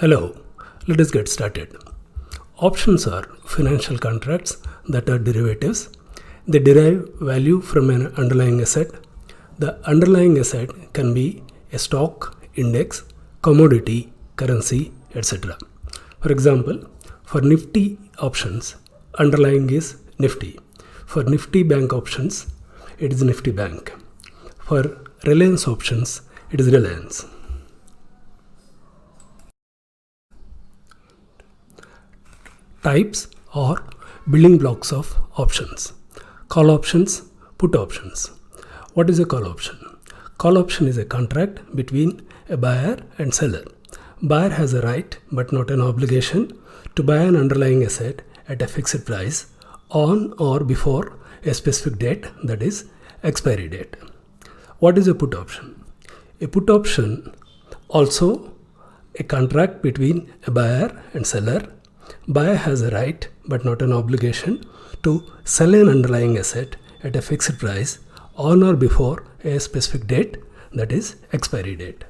Hello, let us get started. Options are financial contracts that are derivatives. They derive value from an underlying asset. The underlying asset can be a stock, index, commodity, currency, etc. For example, for Nifty options, underlying is Nifty. For Nifty Bank options, it is Nifty Bank. For Reliance options, it is Reliance. Types or building blocks of options. Call options, put options. What is a call option? Call option is a contract between a buyer and seller. Buyer has a right but not an obligation to buy an underlying asset at a fixed price on or before a specific date, that is expiry date. What is a put option? A put option also a contract between a buyer and seller. Buyer has a right but not an obligation to sell an underlying asset at a fixed price on or before a specific date, that is expiry date.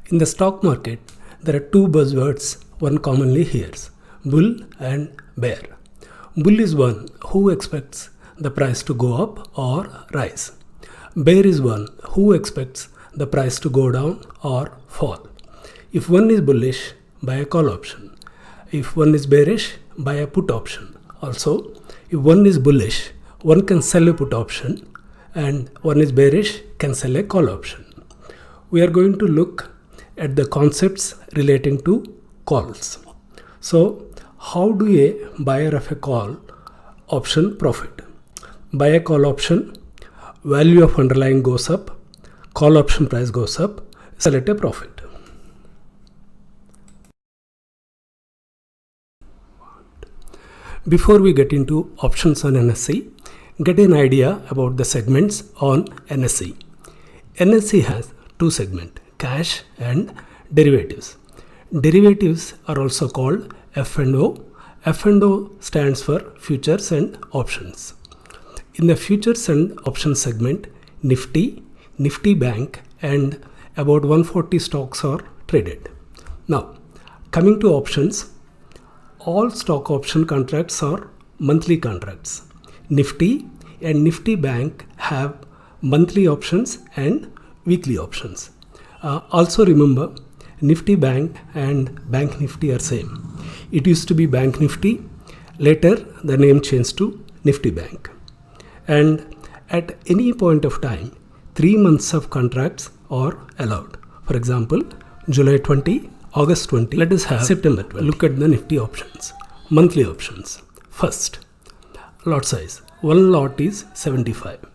In the stock market, there are two buzzwords one commonly hears: bull and bear. Bull is one who expects the price to go up or rise. Bear is one who expects the price to go down or fall. If one is bullish, buy a call option. If one is bearish, buy a put option. Also, if one is bullish, one can sell a put option, and one is bearish, can sell a call option. We are going to look at the concepts relating to calls. So, how do a buyer of a call option profit? Buy a call option, value of underlying goes up, call option price goes up, sell at a profit. Before we get into options on NSE, get an idea about the segments on NSE. NSE has two segments, cash and derivatives. Derivatives are also called F&O. F&O stands for futures and options. In the futures and options segment, Nifty Bank and about 140 stocks are traded. Now, coming to options, all stock option contracts are monthly contracts. Nifty and Nifty Bank have monthly options and weekly options. Also remember, Nifty Bank and Bank Nifty are same. It used to be Bank Nifty, later the name changed to Nifty Bank. And at any point of time, 3 months of contracts are allowed. For example, July 20, August 20, let us have September 20. Look at the Nifty options. Monthly options. First, lot size. One lot is 75.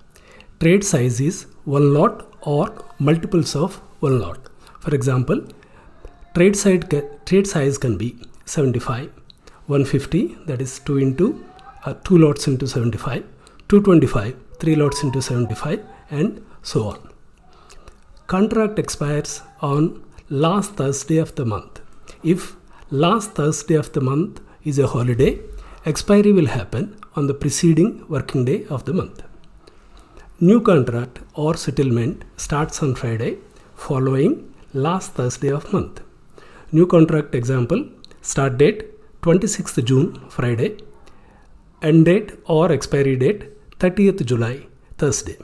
Trade size is one lot or multiples of one lot. For example, trade size can be 75, 150, that is 2 lots into 75, 225, 3 lots into 75, and so on. Contract expires on last Thursday of the month. If last Thursday of the month is a holiday, expiry will happen on the preceding working day of the month. New contract or settlement starts on Friday following last Thursday of month. New contract example, start date 26th June, Friday, end date or expiry date 30th July, Thursday.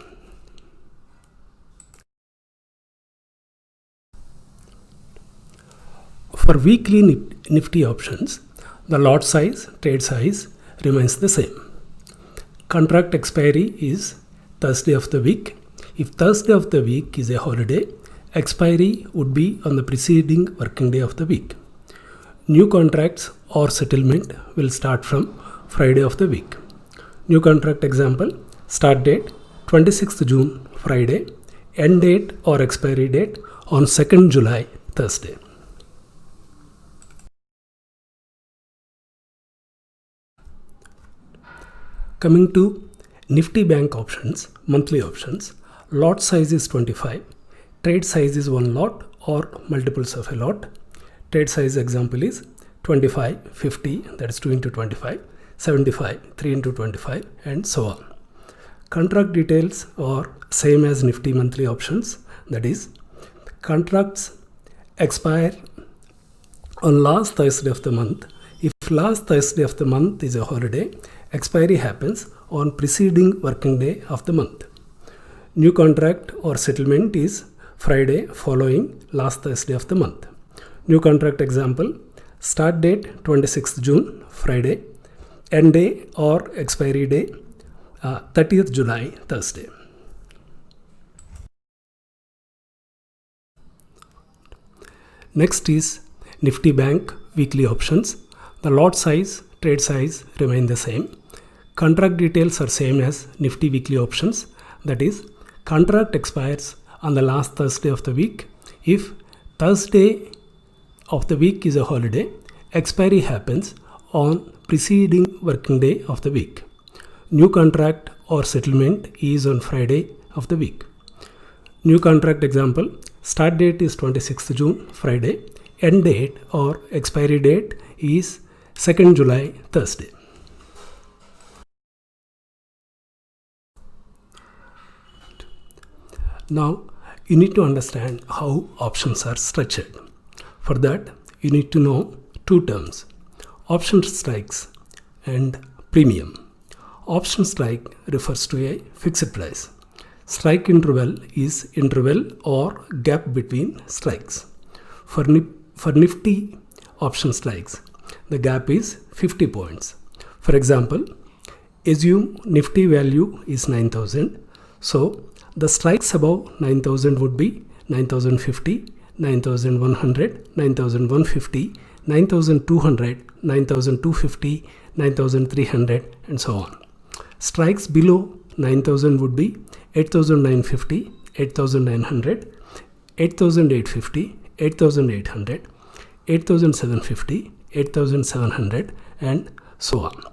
For weekly Nifty options, the lot size, trade size remains the same. Contract expiry is Thursday of the week. If Thursday of the week is a holiday, expiry would be on the preceding working day of the week. New contracts or settlement will start from Friday of the week. New contract example, start date 26th June, Friday, end date or expiry date on 2nd July, Thursday. Coming to Nifty Bank options, monthly options, lot size is 25, trade size is one lot or multiples of a lot. Trade size example is 25, 50, that is 2 into 25, 75, 3 into 25, and so on. Contract details are same as Nifty monthly options. That is, contracts expire on last Thursday of the month. If last Thursday of the month is a holiday, expiry happens on preceding working day of the month. New contract or settlement is Friday following last Thursday of the month. New contract example: start date 26th June, Friday. End day or expiry day 30th July, Thursday. Next is Nifty Bank weekly options. The lot size, trade size remain the same. Contract details are same as Nifty weekly options. That is, contract expires on the last Thursday of the week. If Thursday of the week is a holiday, expiry happens on preceding working day of the week. New contract or settlement is on Friday of the week. New contract example: start date is 26th June, Friday. End date or expiry date is 2nd July, Thursday. Now, you need to understand how options are structured. For that, you need to know two terms: option strikes and premium. Option strike refers to a fixed price. Strike interval is interval or gap between strikes. For Nifty option strikes, the gap is 50 points. For example, assume Nifty value is 9,000. So the strikes above 9,000 would be 9,050, 9,100, 9,150, 9,200, 9,250, 9,300 and so on. Strikes below 9,000 would be 8,950, 8,900, 8,850, 8,800, 8,750, 8,700 and so on.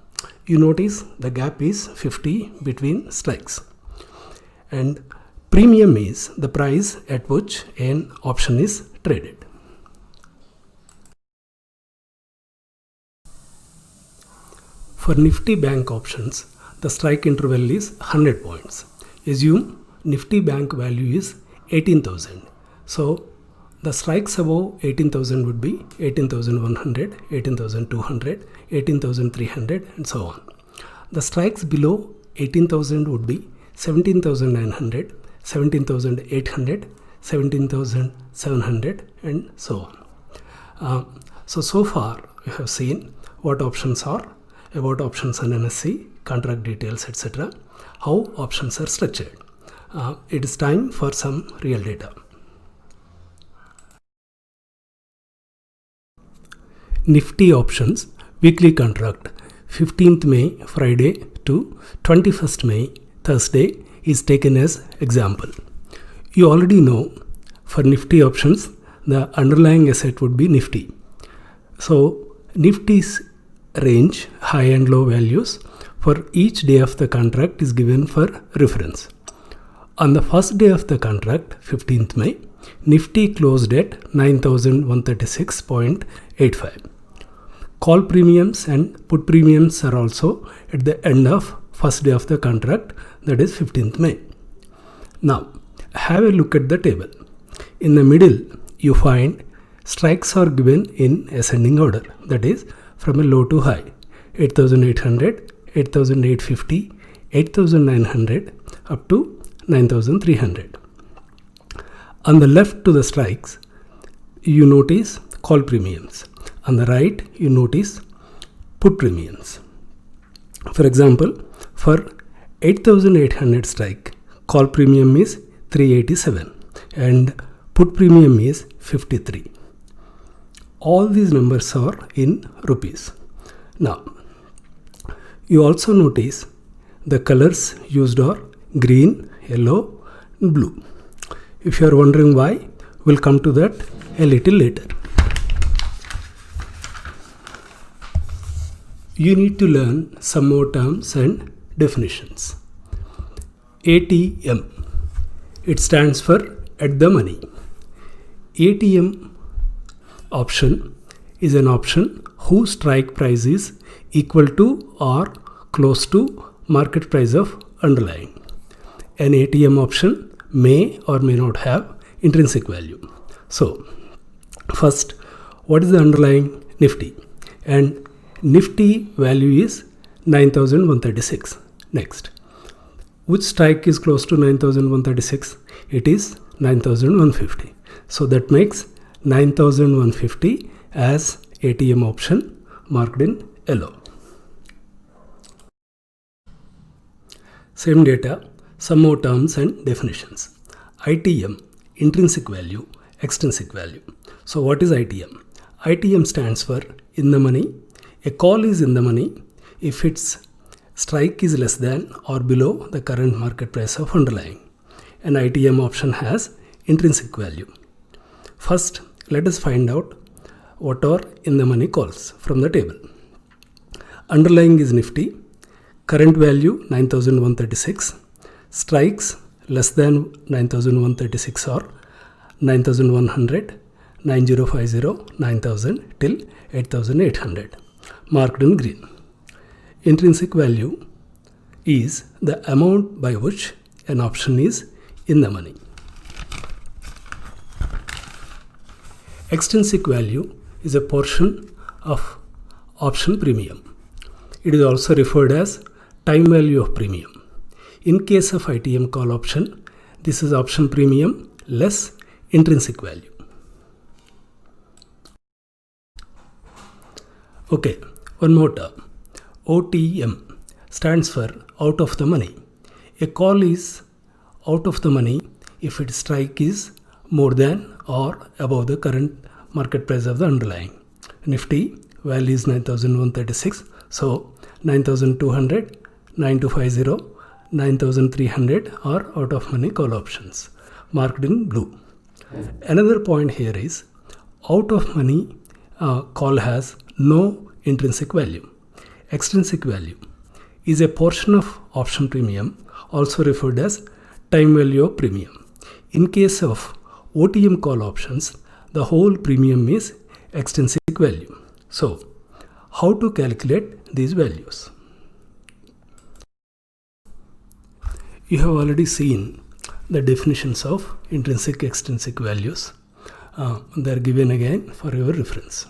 You notice the gap is 50 between strikes. And premium is the price at which an option is traded. For Nifty Bank options, the strike interval is 100 points. Assume Nifty Bank value is 18,000. So the strikes above 18,000 would be 18,100, 18,200, 18,300 and so on. The strikes below 18,000 would be 17,900, 17,800, 17,700 and so on. So far we have seen what options are, about options on NSE, contract details, etc. How options are structured. It is time for some real data. Nifty options weekly contract 15th May Friday to 21st May Thursday is taken as example. You already know for Nifty options the underlying asset would be Nifty. So Nifty's range, high and low values for each day of the contract is given for reference. On the first day of the contract, 15th May, Nifty closed at 9,136.85. Call premiums and put premiums are also at the end of first day of the contract, that is 15th May. Now, have a look at the table. In the middle, you find strikes are given in ascending order, that is from a low to high, 8,800, 8,850, 8,900 up to 9,300. On the left to the strikes, you notice call premiums. On the right, you notice put premiums. For example, for 8,800 strike, call premium is 387 and put premium is 53. All these numbers are in rupees. Now, you also notice the colors used are green, yellow, and blue. If you are wondering why, we'll come to that a little later. You need to learn some more terms and definitions. ATM. It stands for at the money. ATM option is an option whose strike price is equal to or close to market price of underlying. An ATM option may or may not have intrinsic value. So first, what is the underlying Nifty? And Nifty value is 9136. Next, which strike is close to 9136? It is 9150. So that makes 9150 as ATM option marked in yellow. Same data, some more terms and definitions. ITM, intrinsic value, extrinsic value. So what is ITM? ITM stands for in the money. A call is in the money if its strike is less than or below the current market price of underlying. An ITM option has intrinsic value. First, let us find out what are in the money calls from the table. Underlying is Nifty, current value 9136, strikes less than 9136 or 9100, 9050, 9000 till 8800, marked in green. Intrinsic value is the amount by which an option is in the money. Extrinsic value is a portion of option premium. It is also referred as time value of premium. In case of ITM call option, this is option premium less intrinsic value. Okay, one more term. OTM stands for out of the money. A call is out of the money if its strike is more than or above the current market price of the underlying. Nifty value is 9136, so 9200, 9250, 9300 are out of money call options marked in blue. Another point here is out of money call has no intrinsic value. Extrinsic value is a portion of option premium, also referred as time value of premium. In case of OTM call options, the whole premium is extrinsic value. So, how to calculate these values? You have already seen the definitions of intrinsic, extrinsic values. They are given again for your reference.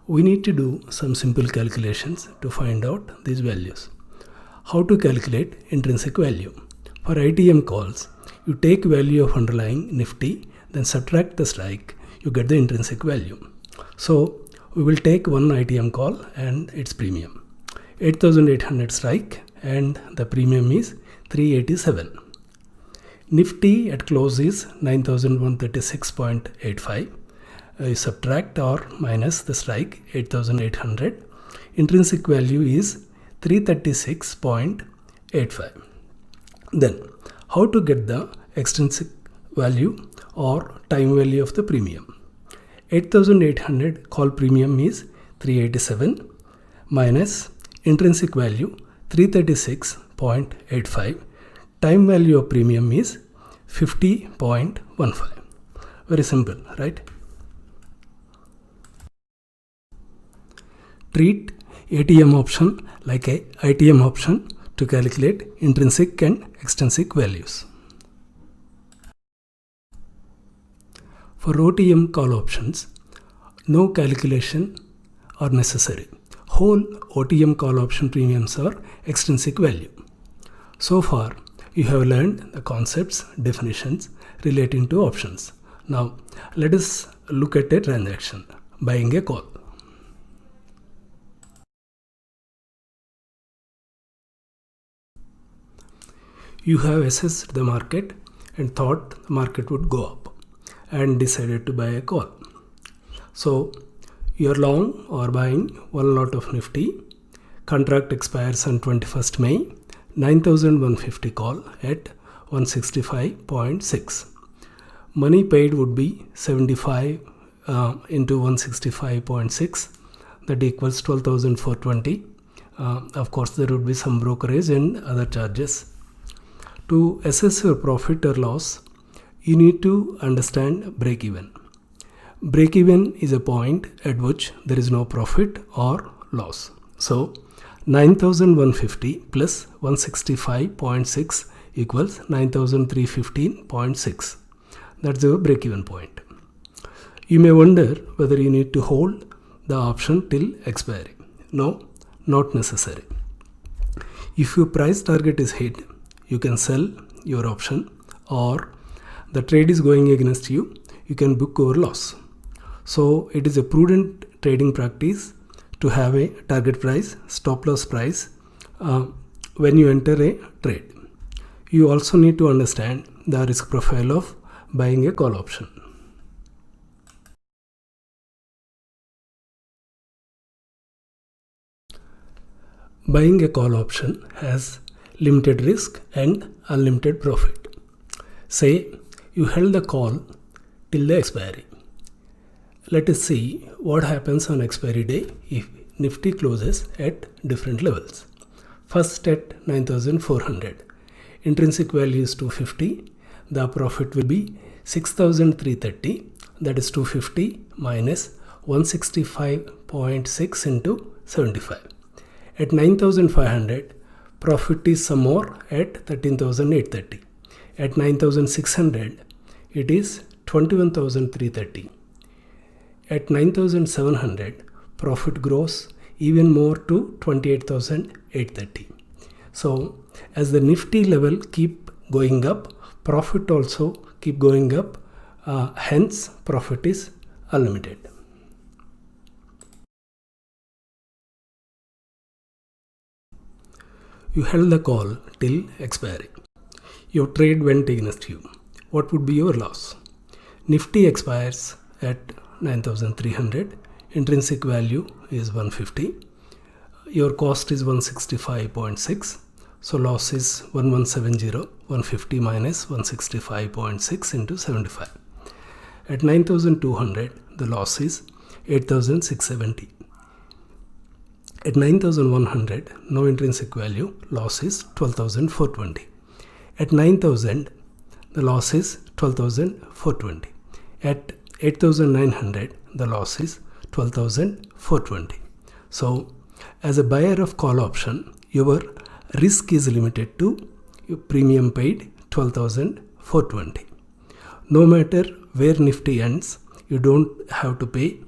We need to do some simple calculations to find out these values. How to calculate intrinsic value? For ITM calls, you take value of underlying Nifty, then subtract the strike, you get the intrinsic value. So we will take one ITM call and its premium. 8800 strike and the premium is 387. Nifty at close is 9136.85. Subtract or minus the strike 8800. Intrinsic value is 336.85. Then how to get the extrinsic value or time value of the premium? 8800 call premium is 387 minus intrinsic value 336.85. Time value of premium is 50.15. Very simple, right? Treat ATM option like a ITM option to calculate intrinsic and extrinsic values. For OTM call options, no calculation are necessary. Whole OTM call option premiums are extrinsic value. So far, you have learned the concepts, definitions relating to options. Now, let us look at a transaction, buying a call. You have assessed the market and thought the market would go up and decided to buy a call. So you are long or buying one lot of Nifty. Contract expires on 21st May. 9150 call at 165.6. Money paid would be 75 into 165.6. That equals 12,420. Of course, there would be some brokerage and other charges. To assess your profit or loss, you need to understand break-even. Break-even is a point at which there is no profit or loss. So 9150 plus 165.6 equals 9315.6. That's your break-even point. You may wonder whether you need to hold the option till expiry. No, not necessary. If your price target is hit, you can sell your option, or the trade is going against you, you can book your loss. So it is a prudent trading practice to have a target price, stop loss price when you enter a trade. You also need to understand the risk profile of buying a call option. Buying a call option has limited risk and unlimited profit. Say you held the call till the expiry. Let us see what happens on expiry day if Nifty closes at different levels. First at 9,400. Intrinsic value is 250. The profit will be 6,330. That is 250 minus 165.6 into 75. At 9,500, profit is some more at 13,830. At 9,600, it is 21,330. At 9,700, profit grows even more to 28,830. So as the Nifty level keep going up, profit also keep going up. Hence, profit is unlimited. You held the call till expiry. Your trade went against you. What would be your loss? Nifty expires at 9,300. Intrinsic value is 150. Your cost is 165.6. So loss is 1170. 150 minus 165.6 into 75. At 9,200, the loss is 8,670. At 9,100, no intrinsic value, loss is 12,420. At 9,000, the loss is 12,420. At 8,900, the loss is 12,420. So, as a buyer of call option, your risk is limited to your premium paid 12,420. No matter where Nifty ends, you don't have to pay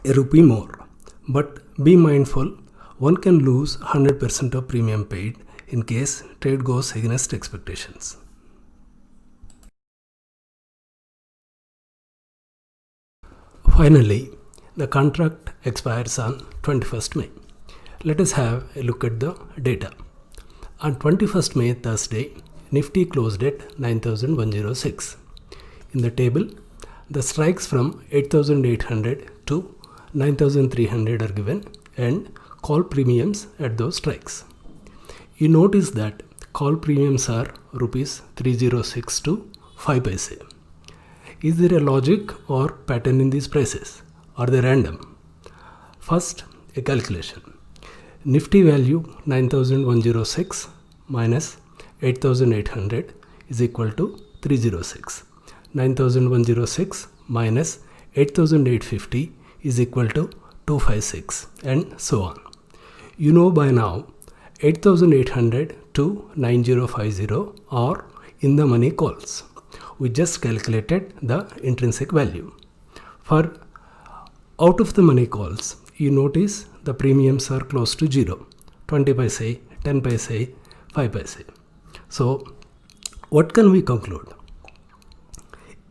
a rupee more. But be mindful, one can lose 100% of premium paid in case trade goes against expectations. Finally, the contract expires on 21st May. Let us have a look at the data. On 21st May, Thursday, Nifty closed at 9,106. In the table, the strikes from 8,800 to 9,300 are given and call premiums at those strikes. You notice that call premiums are rupees 306 to 5 paise. Is there a logic or pattern in these prices? Are they random? First, a calculation. Nifty value 9,106 minus 8,800 is equal to 306. 9,106 minus 8,850 is equal to 256, and so on. You know by now 8,800 to 9,050 are in the money calls. We just calculated the intrinsic value. For out of the money calls, you notice the premiums are close to 0. 20 paise, 10 paise, 5 paise. So what can we conclude?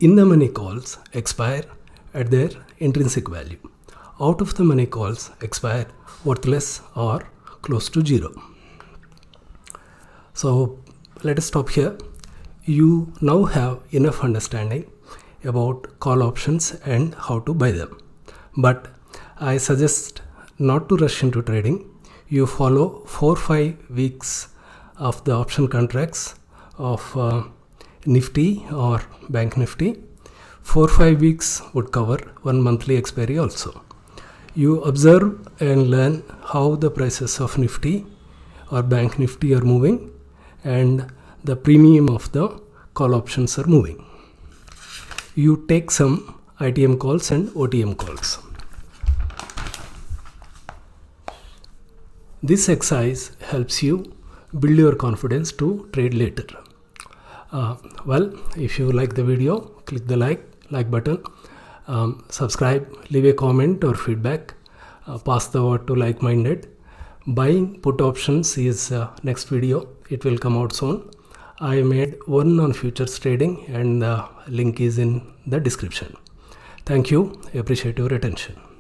In the money calls expire at their intrinsic value. Out of the money calls expire worthless or close to 0. So let us stop here. You now have enough understanding about call options and how to buy them. But I suggest not to rush into trading. You follow 4-5 weeks of the option contracts of Nifty or Bank Nifty. 4-5 weeks would cover 1 monthly expiry also. You observe and learn how the prices of Nifty or Bank Nifty are moving and the premium of the call options are moving. You take some ITM calls and OTM calls. This exercise helps you build your confidence to trade later. Well, if you like the video, click the like button, subscribe, leave a comment or feedback, pass the word to like-minded. Buying put options is next video. It will come out soon. I made one on futures trading and the link is in the description. Thank you. Appreciate your attention.